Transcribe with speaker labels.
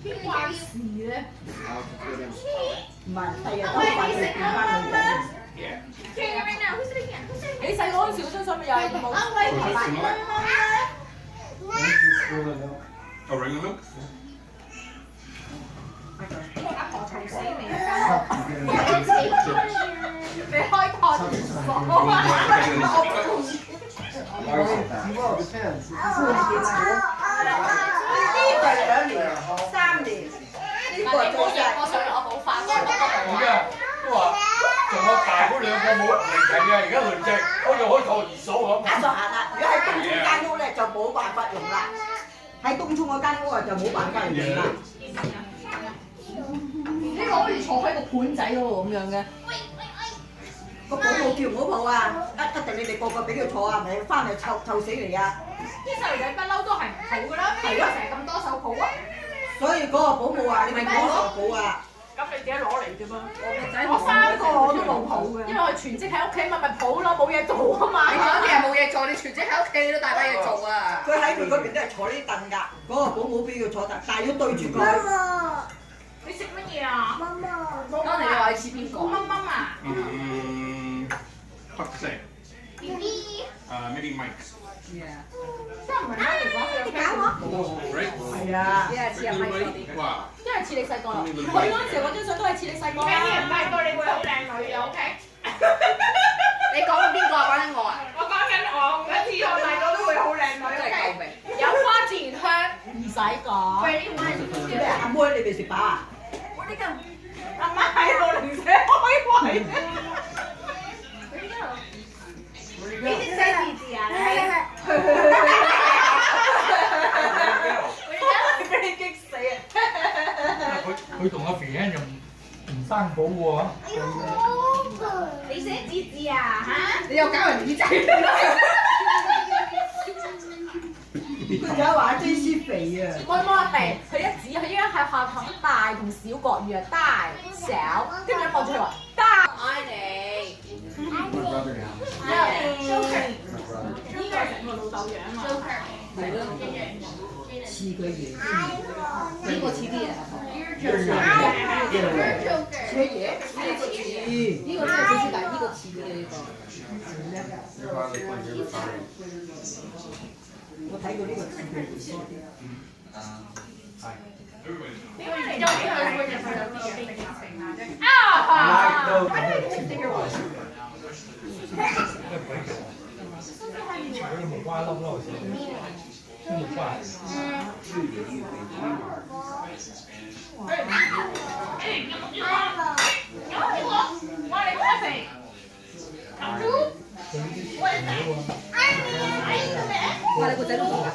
Speaker 1: 邊關事咧？
Speaker 2: 唔係，第日都快變翻女仔。
Speaker 1: 你細個嗰陣時嗰張相咪又係冇
Speaker 3: Oh, regular milk?
Speaker 1: 阿婆嘈死你啊！你開拓廁所啊！
Speaker 2: 呢個係2年、3年，呢個係最細。
Speaker 1: 我想我冇發過嗰個
Speaker 4: 而家都話仲有大嗰兩個冇嚟緊嘅，而家累積好似開托兒所咁。
Speaker 2: 打咗下啦，如果喺東涌間屋咧就冇辦法用啦，喺東涌嗰間屋啊就冇辦法用啦。
Speaker 1: 呢個好似坐喺個盤仔嗰度咁樣嘅。
Speaker 2: 個保姆叫唔好抱啊！一定你哋個個俾佢坐啊，咪翻嚟湊死你啊！
Speaker 1: 啲細路仔不嬲都係唔抱㗎啦，邊有成日咁多手抱啊？
Speaker 2: 所以嗰個保姆話：你咪攞手抱啊！
Speaker 1: 咁你自己攞嚟啫嘛。
Speaker 2: 我
Speaker 1: 3個我都冇抱嘅，因為我全職喺屋企咪抱咯，冇嘢做啊嘛。
Speaker 5: 你講嘢冇嘢做，你全職喺屋企你都大把嘢做啊！
Speaker 2: 佢喺佢嗰邊都係坐呢啲凳㗎，嗰個保姆俾佢坐凳，但係要對住佢。
Speaker 1: 你食乜嘢啊？
Speaker 5: 當年你話你似邊個？
Speaker 1: 乜乜啊？Hard
Speaker 3: to say. Maybe Mike's.
Speaker 1: 真係唔係媽咪講佢有聽過。
Speaker 3: Right?
Speaker 2: 係啊，
Speaker 5: 一係似阿咪嗰啲。
Speaker 3: Wow.
Speaker 1: 因為似你細個啦，我嗰陣時嗰張相都係似你細個啦。啲人細個你會好靚女嘅，OK？
Speaker 5: 你講緊邊個啊？講緊我啊？
Speaker 1: 我講緊我，一次我大個都會好靚女
Speaker 5: 真係救命！
Speaker 1: 有花自然香，唔使講。
Speaker 2: 咩阿妹你未食飽啊？
Speaker 1: 阿媽喺度零舍開胃。你識寫字字啊？你俾你激死啊！
Speaker 4: 佢同阿肥欣又唔生寶喎。
Speaker 1: 你寫字字啊？嚇！
Speaker 5: 你又搞人耳仔。
Speaker 2: 佢而家話 J.C. 肥啊！
Speaker 1: 我冇話肥，佢一指佢應該係學響大同小國語啊，大小，跟住一望住佢話大。
Speaker 5: 愛你。
Speaker 1: 呢個係成個老豆樣啊！
Speaker 5: 係咯。
Speaker 2: 似佢爺
Speaker 5: 呢個似啲嘢。
Speaker 2: 車爺，
Speaker 5: 呢個真係少少大，呢個似啲嘅呢個。
Speaker 2: 我睇過呢個似佢爺多啲。
Speaker 1: 點解你有啲佢會入去有啲嘅變成啊？啊！
Speaker 4: 嗰啲木瓜粒咯，好似木瓜。
Speaker 5: 哇！你個仔都咁㗎？